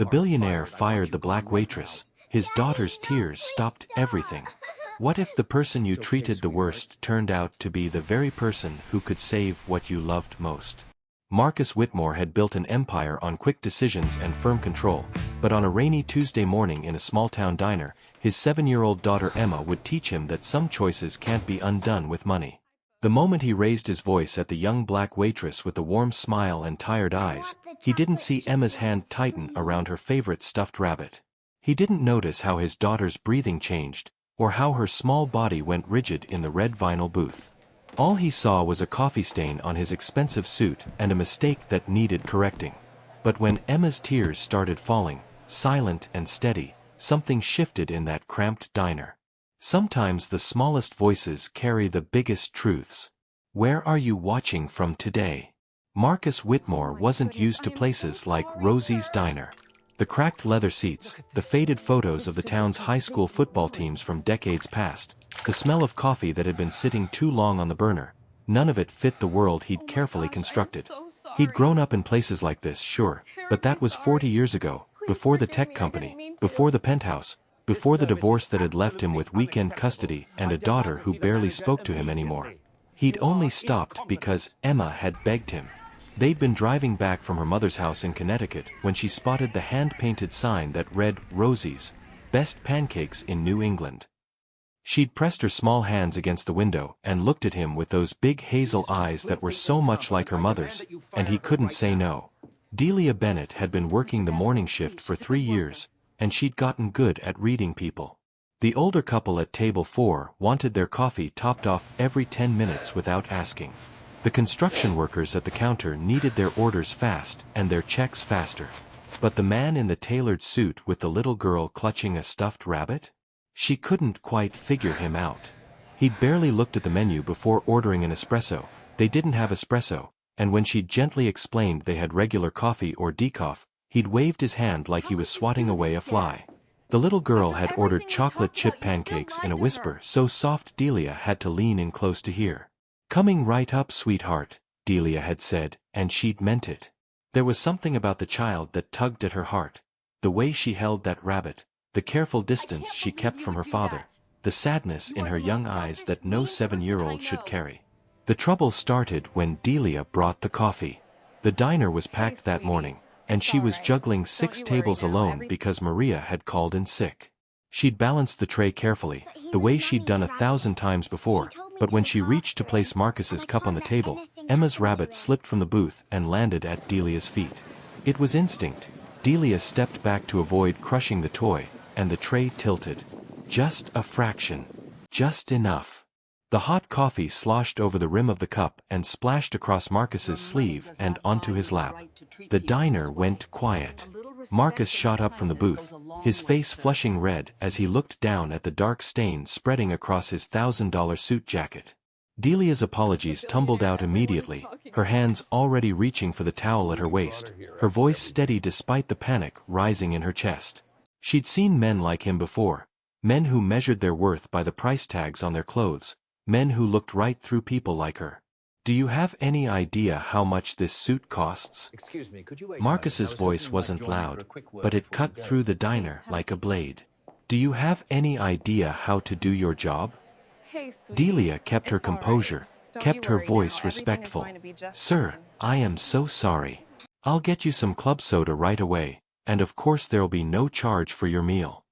The billionaire fired the black waitress. His daughter's tears stopped everything. What if the person you treated the worst turned out to be the very person who could save what you loved most? Marcus Whitmore had built an empire on quick decisions and firm control, but on a rainy Tuesday morning in a small-town diner, his 7-year-old daughter Emma would teach him that some choices can't be undone with money. The moment he raised his voice at the young black waitress with a warm smile and tired eyes, he didn't see Emma's hand tighten around her favorite stuffed rabbit. He didn't notice how his daughter's breathing changed, or how her small body went rigid in the red vinyl booth. All he saw was a coffee stain on his expensive suit and a mistake that needed correcting. But when Emma's tears started falling, silent and steady, something shifted in that cramped diner. Sometimes the smallest voices carry the biggest truths. Where are you watching from today? Marcus Whitmore wasn't used to places like Rosie's Diner. The cracked leather seats, the faded photos of the town's high school football teams from decades past, the smell of coffee that had been sitting too long on the burner, none of it fit the world he'd carefully constructed. He'd grown up in places like this, sure, but that was 40 years ago, before the tech company, before the penthouse, before the divorce that had left him with weekend custody and a daughter who barely spoke to him anymore. He'd only stopped because Emma had begged him. They'd been driving back from her mother's house in Connecticut when she spotted the hand-painted sign that read, "Rosie's, best pancakes in New England." She'd pressed her small hands against the window and looked at him with those big hazel eyes that were so much like her mother's, and he couldn't say no. Delia Bennett had been working the morning shift for 3 years, and she'd gotten good at reading people. The older couple at table 4 wanted their coffee topped off every 10 minutes without asking. The construction workers at the counter needed their orders fast and their checks faster. But the man in the tailored suit with the little girl clutching a stuffed rabbit? She couldn't quite figure him out. He'd barely looked at the menu before ordering an espresso. They didn't have espresso, and when she'd gently explained they had regular coffee or decaf, he'd waved his hand like he was swatting away a fly. The little girl had ordered chocolate chip pancakes in a whisper so soft Delia had to lean in close to hear. "Coming right up, sweetheart," Delia had said, and she'd meant it. There was something about the child that tugged at her heart. The way she held that rabbit, the careful distance she kept from her father, the sadness in her young eyes that no 7-year-old should carry. The trouble started when Delia brought the coffee. The diner was packed that morning, and she was juggling 6 tables alone because Maria had called in sick. She'd balanced the tray carefully, the way she'd done 1,000 times before, but when she reached to place Marcus's cup on the table, Emma's rabbit slipped from the booth and landed at Delia's feet. It was instinct. Delia stepped back to avoid crushing the toy, and the tray tilted. Just a fraction. Just enough. The hot coffee sloshed over the rim of the cup and splashed across Marcus's sleeve and onto his lap. The diner went quiet. Marcus shot up from the booth, his face flushing red as he looked down at the dark stain spreading across his $1,000 suit jacket. Delia's apologies tumbled out immediately, her hands already reaching for the towel at her waist, her voice steady despite the panic rising in her chest. She'd seen men like him before, men who measured their worth by the price tags on their clothes, men who looked right through people like her. "Do you have any idea how much this suit costs?" Excuse me, could you wait? Marcus's voice wasn't loud, but it cut through the diner like a blade. "Do you have any idea how to do your job?" Delia kept her composure, kept her voice respectful. "Sir, I am so sorry. I'll get you some club soda right away, and of course there'll be no charge for your meal."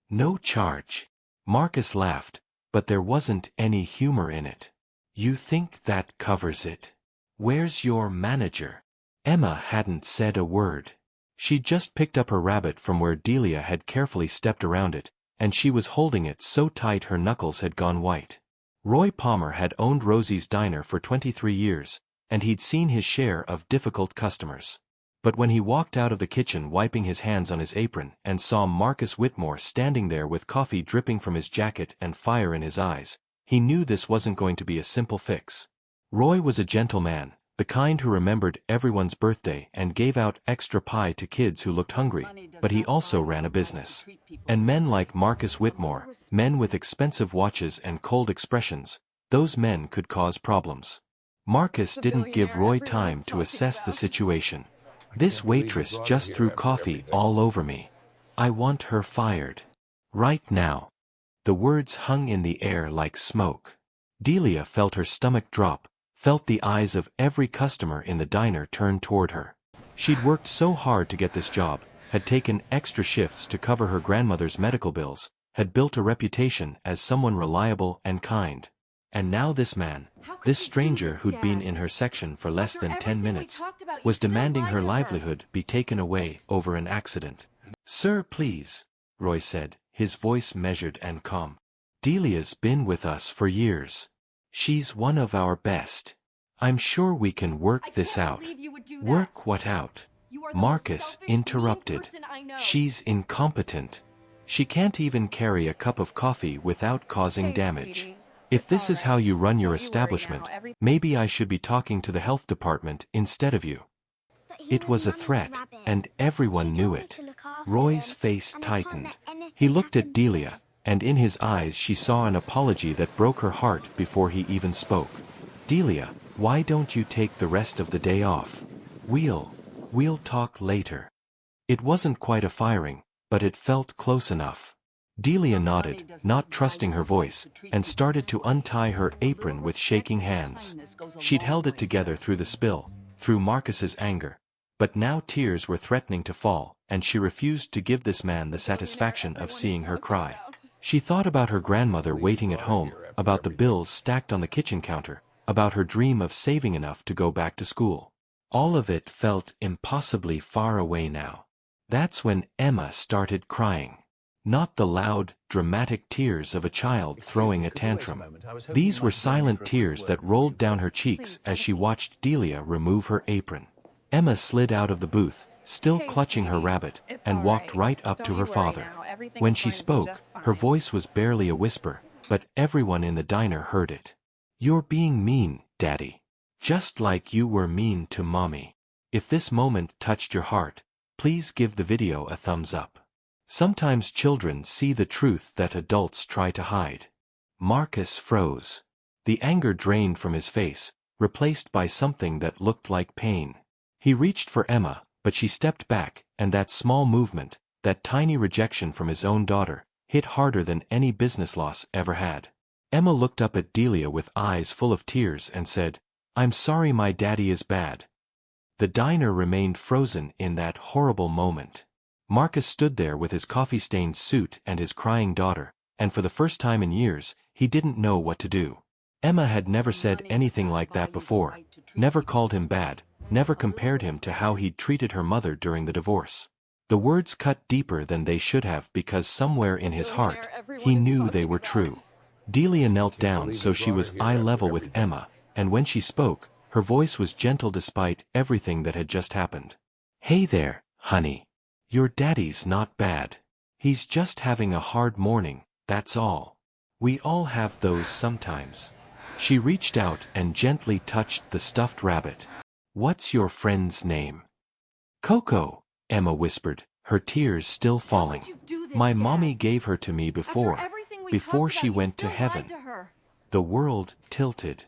"No charge?" Marcus laughed, but there wasn't any humor in it. "You think that covers it? Where's your manager?" Emma hadn't said a word. She'd just picked up her rabbit from where Delia had carefully stepped around it, and she was holding it so tight her knuckles had gone white. Roy Palmer had owned Rosie's Diner for 23 years, and he'd seen his share of difficult customers. But when he walked out of the kitchen wiping his hands on his apron and saw Marcus Whitmore standing there with coffee dripping from his jacket and fire in his eyes, he knew this wasn't going to be a simple fix. Roy was a gentle man, the kind who remembered everyone's birthday and gave out extra pie to kids who looked hungry, but he also ran a business. And men like Marcus Whitmore, men with expensive watches and cold expressions, those men could cause problems. Marcus didn't give Roy time to assess the situation. This waitress just threw coffee all over me. I want her fired. Right now. The words hung in the air like smoke. Delia felt her stomach drop, felt the eyes of every customer in the diner turn toward her. She'd worked so hard to get this job, had taken extra shifts to cover her grandmother's medical bills, had built a reputation as someone reliable and kind. And now this man, this stranger who'd been in her section for less than 10 minutes, was demanding her livelihood be taken away over an accident. "Sir, please," Roy said, his voice measured and calm. "Delia's been with us for years. She's one of our best. I'm sure we can work this out." "Work what out?" Marcus interrupted. "She's incompetent. She can't even carry a cup of coffee without causing damage. If this is how you run your establishment, maybe I should be talking to the health department instead of you." It was a threat, and everyone knew it. Roy's face tightened. He looked at Delia, and in his eyes she saw an apology that broke her heart before he even spoke. "Delia, why don't you take the rest of the day off? We'll talk later." It wasn't quite a firing, but it felt close enough. Delia nodded, not trusting her voice, and started to untie her apron with shaking hands. She'd held it together through the spill, through Marcus's anger. But now tears were threatening to fall, and she refused to give this man the satisfaction of seeing her cry. She thought about her grandmother waiting at home, about the bills stacked on the kitchen counter, about her dream of saving enough to go back to school. All of it felt impossibly far away now. That's when Emma started crying. Not the loud, dramatic tears of a child throwing a tantrum. These were silent tears that rolled down her cheeks as she watched Delia remove her apron. Emma slid out of the booth, still clutching her rabbit, and walked right up to her father. When she spoke, her voice was barely a whisper, but everyone in the diner heard it. "You're being mean, Daddy. Just like you were mean to Mommy. If this moment touched your heart, please give the video a thumbs up. Sometimes children see the truth that adults try to hide." Marcus froze. The anger drained from his face, replaced by something that looked like pain. He reached for Emma, but she stepped back, and that small movement, that tiny rejection from his own daughter, hit harder than any business loss ever had. Emma looked up at Delia with eyes full of tears and said, "I'm sorry my daddy is bad." The diner remained frozen in that horrible moment. Marcus stood there with his coffee-stained suit and his crying daughter, and for the first time in years, he didn't know what to do. Emma had never said anything like that before, never called him bad, never compared him to how he'd treated her mother during the divorce. The words cut deeper than they should have because somewhere in his heart, he knew they were true. Delia knelt down so she was eye level with Emma, and when she spoke, her voice was gentle despite everything that had just happened. "Hey there, honey. Your daddy's not bad. He's just having a hard morning, that's all. We all have those sometimes." She reached out and gently touched the stuffed rabbit. "What's your friend's name?" "Coco," Emma whispered, her tears still falling. "My mommy gave her to me before she went to heaven." The world tilted.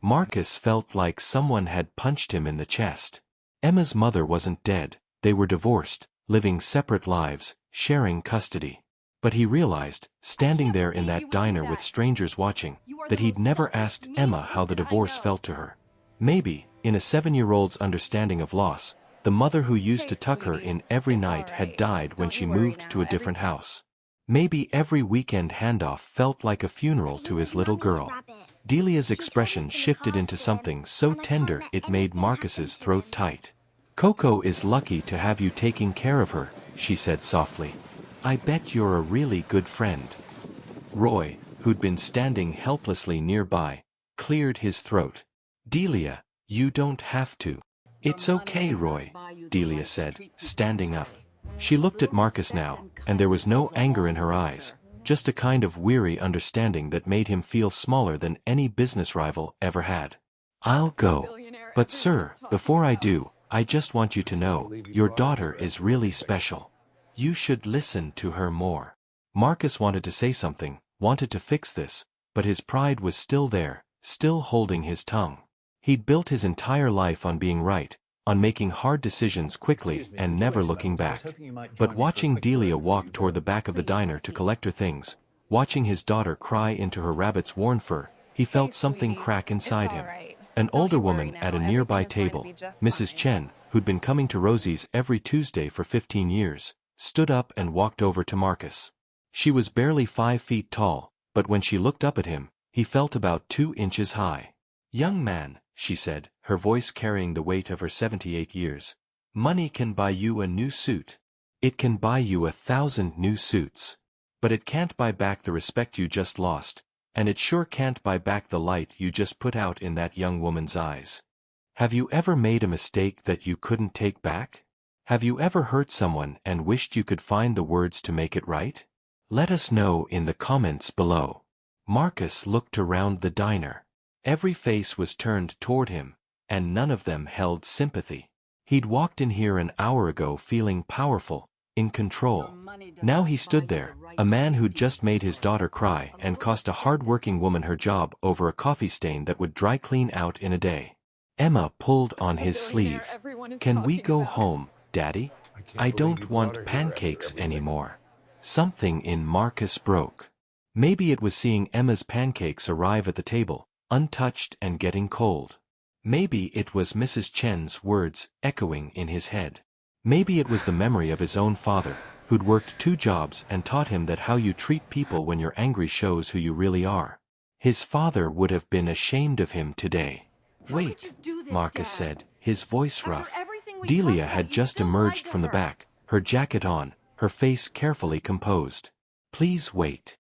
Marcus felt like someone had punched him in the chest. Emma's mother wasn't dead, they were divorced, living separate lives, sharing custody. But he realized, standing there in that diner with strangers watching, that he'd never asked Emma how the divorce felt to her. Maybe, in a 7-year-old's understanding of loss, the mother who used to tuck her in every night had died when she moved to a different house. Maybe every weekend handoff felt like a funeral to his little girl. Delia's expression shifted into something so tender it made Marcus's throat tight. "Coco is lucky to have you taking care of her," she said softly. "I bet you're a really good friend." Roy, who'd been standing helplessly nearby, cleared his throat. "Delia, you don't have to." "It's okay, Roy," Delia said, standing up. She looked at Marcus now, and there was no anger in her eyes, just a kind of weary understanding that made him feel smaller than any business rival ever had. "I'll go. But sir, before I do, I just want you to know, your daughter is really special. You should listen to her more." Marcus wanted to say something, wanted to fix this, but his pride was still there, still holding his tongue. He'd built his entire life on being right, on making hard decisions quickly and never looking back. But watching Delia walk toward the back of the diner to collect her things, watching his daughter cry into her rabbit's worn fur, he felt something crack inside him. An older woman at a nearby table, Mrs. Chen, who'd been coming to Rosie's every Tuesday for 15 years, stood up and walked over to Marcus. She was barely 5 feet tall, but when she looked up at him, he felt about 2 inches high. "Young man," she said, her voice carrying the weight of her 78 years, "money can buy you a new suit. It can buy you 1,000 new suits. But it can't buy back the respect you just lost, and it sure can't buy back the light you just put out in that young woman's eyes. Have you ever made a mistake that you couldn't take back? Have you ever hurt someone and wished you could find the words to make it right? Let us know in the comments below." Marcus looked around the diner. Every face was turned toward him, and none of them held sympathy. He'd walked in here an hour ago feeling powerful, in control. Now he stood there, a man who'd just made his daughter cry and cost a hard-working woman her job over a coffee stain that would dry clean out in a day. Emma pulled on his sleeve. "Can we go home, Daddy? I don't want pancakes anymore." Something in Marcus broke. Maybe it was seeing Emma's pancakes arrive at the table, untouched and getting cold. Maybe it was Mrs. Chen's words echoing in his head. Maybe it was the memory of his own father, who'd worked 2 jobs and taught him that how you treat people when you're angry shows who you really are. His father would have been ashamed of him today. "Wait," Marcus said, his voice rough. Delia had just emerged from the back, her jacket on, her face carefully composed. "Please wait."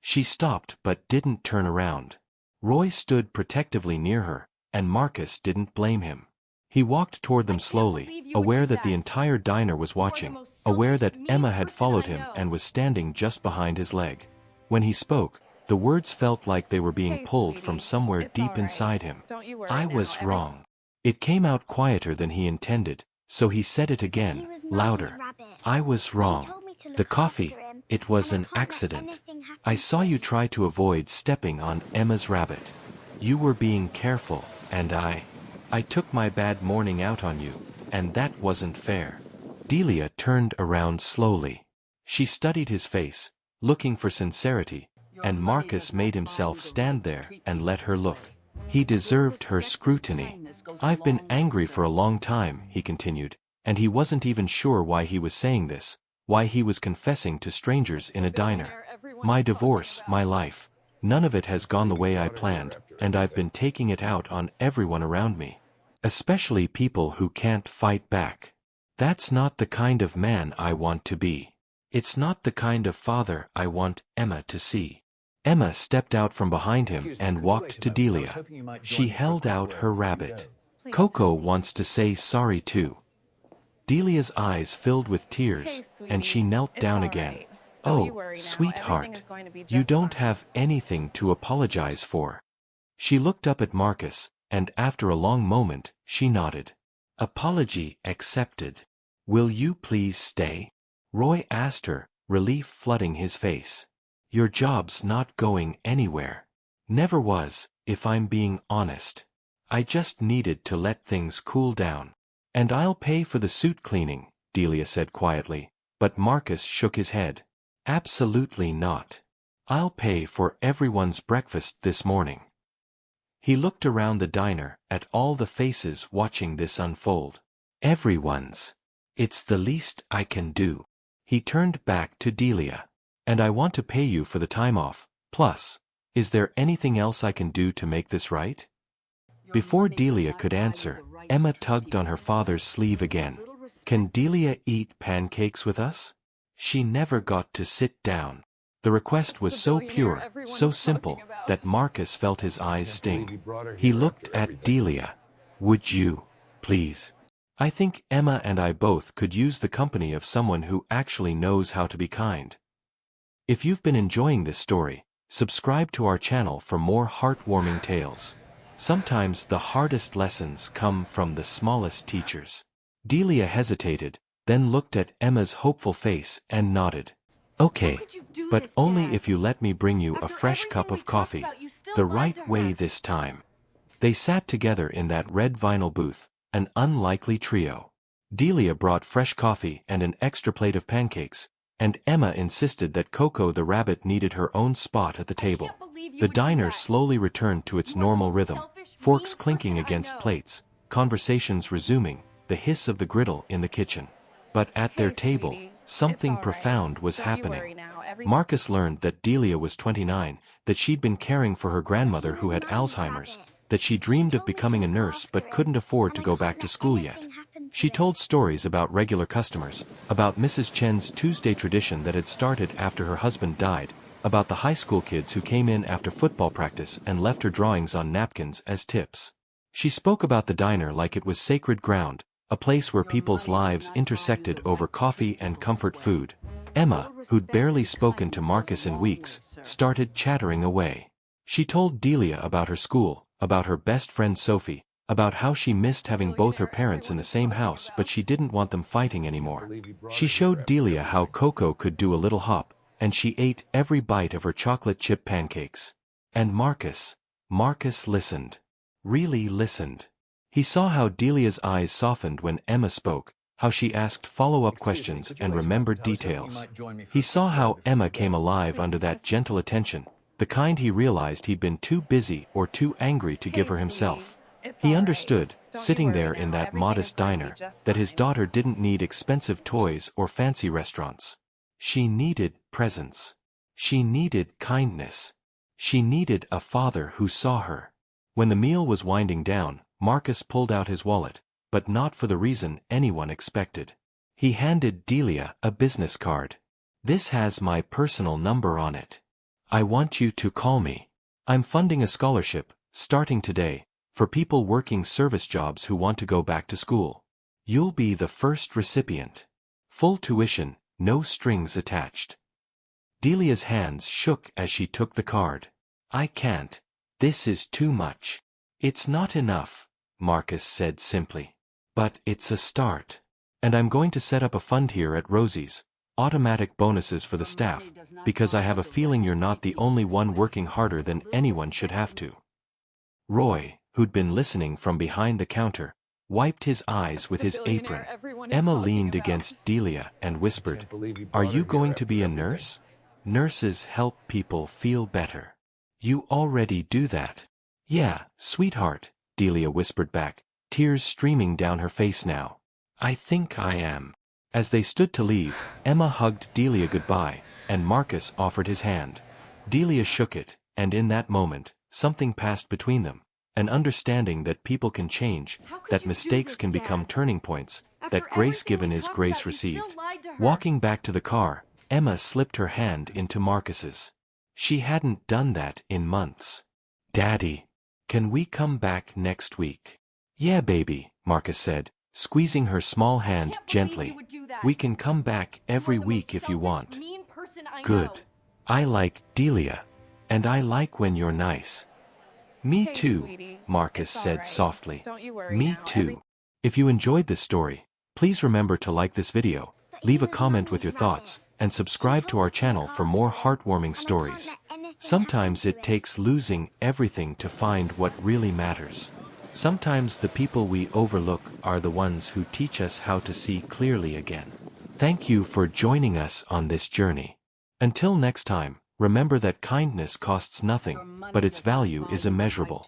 She stopped but didn't turn around. Roy stood protectively near her, and Marcus didn't blame him. He walked toward them slowly, aware that the entire diner was watching, aware that Emma had followed him and was standing just behind his leg. When he spoke, the words felt like they were being pulled from somewhere deep inside him. "I was wrong." It came out quieter than he intended, so he said it again, louder. "I was wrong. The coffee, it was an accident. I saw you try to avoid stepping on Emma's rabbit. You were being careful, and I took my bad morning out on you, and that wasn't fair." Delia turned around slowly. She studied his face, looking for sincerity, and Marcus made himself stand there and let her look. He deserved her scrutiny. "I've been angry for a long time," he continued, and he wasn't even sure why he was saying this, why he was confessing to strangers in a diner. "My divorce, my life, none of it has gone the way I planned, and I've been taking it out on everyone around me. Especially people who can't fight back. That's not the kind of man I want to be. It's not the kind of father I want Emma to see." Emma stepped out from behind him and walked to Delia. She held out her rabbit. "Coco wants to say sorry too." Delia's eyes filled with tears, and she knelt down again. "Oh, sweetheart, you don't have anything to apologize for." She looked up at Marcus, and after a long moment, she nodded. "Apology accepted. Will you please stay?" Roy asked her, relief flooding his face. "Your job's not going anywhere. Never was, if I'm being honest. I just needed to let things cool down. And I'll pay for the suit cleaning," Delia said quietly, but Marcus shook his head. "Absolutely not. I'll pay for everyone's breakfast this morning." He looked around the diner, at all the faces watching this unfold. "Everyone's. It's the least I can do." He turned back to Delia. "And I want to pay you for the time off, plus, is there anything else I can do to make this right?" Before Delia could answer, Emma tugged on her father's sleeve again. "Can Delia eat pancakes with us?" She never got to sit down. The request was so pure, so simple, that Marcus felt his eyes sting. He looked at Delia. "Would you, please? I think Emma and I both could use the company of someone who actually knows how to be kind." If you've been enjoying this story, subscribe to our channel for more heartwarming tales. Sometimes the hardest lessons come from the smallest teachers. Delia hesitated, then looked at Emma's hopeful face and nodded. "Okay, but only if you let me bring you a fresh cup of coffee, the right way this time." They sat together in that red vinyl booth, An unlikely trio. Delia brought fresh coffee and an extra plate of pancakes, and Emma insisted that Coco the rabbit needed her own spot at the table. The diner slowly returned to its normal rhythm, forks clinking against plates, conversations resuming, the hiss of the griddle in the kitchen. But at their table, something profound was happening. Marcus learned that Delia was 29, that she'd been caring for her grandmother who had Alzheimer's, that she dreamed of becoming a nurse but couldn't afford to go back to school yet. She told stories about regular customers, about Mrs. Chen's Tuesday tradition that had started after her husband died, about the high school kids who came in after football practice and left her drawings on napkins as tips. She spoke about the diner like it was sacred ground, a place where people's lives intersected over coffee and comfort food. Emma, who'd barely spoken to Marcus in weeks, started chattering away. She told Delia about her school, about her best friend Sophie, about how she missed having both her parents in the same house but she didn't want them fighting anymore. She showed Delia how Coco could do a little hop, and she ate every bite of her chocolate chip pancakes. And Marcus listened. Really listened. He saw how Delia's eyes softened when Emma spoke, how she asked follow-up questions and remembered details. He saw how Emma came alive under that gentle attention, the kind he realized he'd been too busy or too angry to give her himself. He understood, sitting there in that modest diner, that his daughter didn't need expensive toys or fancy restaurants. She needed presence. She needed kindness. She needed a father who saw her. When the meal was winding down, Marcus pulled out his wallet, but not for the reason anyone expected. He handed Delia a business card. "This has my personal number on it. I want you to call me. I'm funding a scholarship, starting today, for people working service jobs who want to go back to school. You'll be the first recipient. Full tuition, no strings attached." Delia's hands shook as she took the card. "I can't. This is too much." "It's not enough," Marcus said simply. "But it's a start. And I'm going to set up a fund here at Rosie's, automatic bonuses for the staff, because I have a feeling you're not the only one working harder than anyone should have to." Roy, who'd been listening from behind the counter, wiped his eyes with his apron. Emma leaned against Delia and whispered, "Are you going to be a nurse? Nurses help people feel better. You already do that." "Yeah, sweetheart," Delia whispered back, tears streaming down her face now. "I think I am." As they stood to leave, Emma hugged Delia goodbye, and Marcus offered his hand. Delia shook it, and in that moment, something passed between them. An understanding that people can change, that mistakes can become turning points, that grace given is grace received. Walking back to the car, Emma slipped her hand into Marcus's. She hadn't done that in months. "Daddy, can we come back next week?" "Yeah, baby," Marcus said, squeezing her small hand gently. "We can come back every week if you want." "Good. I like Delia. And I like when you're nice." "Me too," Marcus said softly. "Me too." If you enjoyed this story, please remember to like this video, leave a comment with your thoughts, and subscribe to our channel for more heartwarming stories. Sometimes it takes losing everything to find what really matters. Sometimes the people we overlook are the ones who teach us how to see clearly again. Thank you for joining us on this journey. Until next time, remember that kindness costs nothing, but its value is immeasurable.